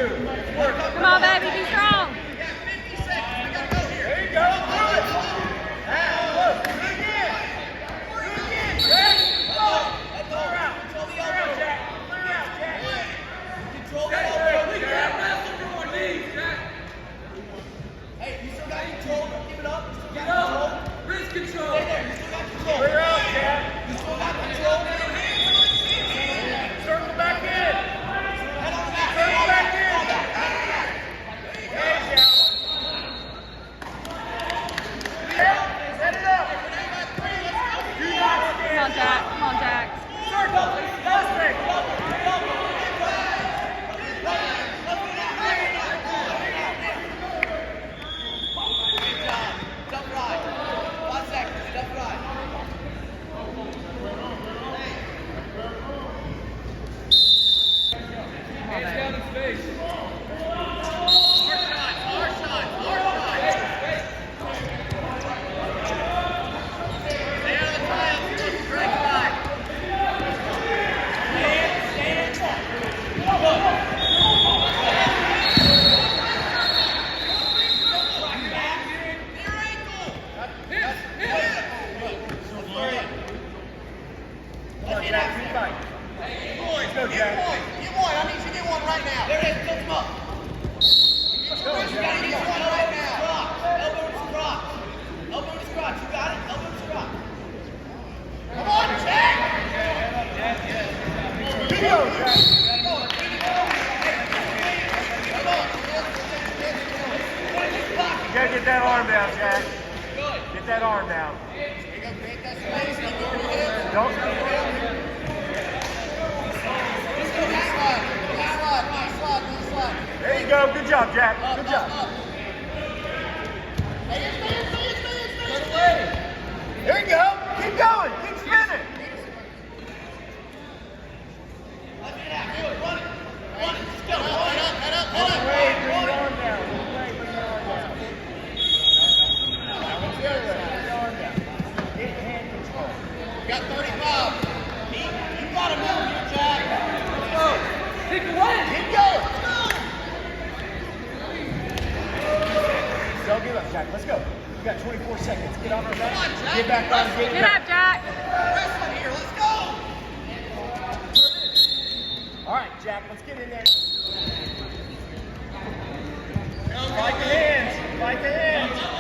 Come on, baby, be strong. There you go. Do it. Look. Do it again. Do it again. Clear out. Clear out, Jack. Clear out, Jack. Control that. We can't wrestle from our knees, Jack. Hey, you still got control. Don't give it up. You still got control. Wrist control. Stay there. You still got control. Clear out, Jack. You still got control. Circle back in. Head on back. Circle back in. Hey, Jack. Set it up. Do not stand. Come on, Jack. Come on, Jack. Circle. Perfect. Jump right. 1 second. Jump right. Hands down in space. Come on, Jack. Keep fighting. Let's go, Jack. Get one. I need you to get one right now. There it is. Lift him up. Let's go, You gotta Jack. get one right now. Elbow to crotch. Elbow to crotch. You got it? Elbow to crotch. Come on, Jack. Keep going, Jack. You gotta get that arm down, Jack. Get that arm down. Don't. There you go. Good job, Jack. Good job. There you go. Keep going. Keep spinning. Way, bring your arm down. Way, bring your arm down. Bring your arm down. Get hand control. You got 35. You got to move here, Jack. Let's go. Pick away. Keep going. Don't give up, Jack. Let's go. We got 24 seconds. Get on our back. Come on, Jack. Get back on. Get Get back. up, Jack. Wrestling here. Let's go. All right, Jack. Let's get in there. Fight the hands. Fight the hands.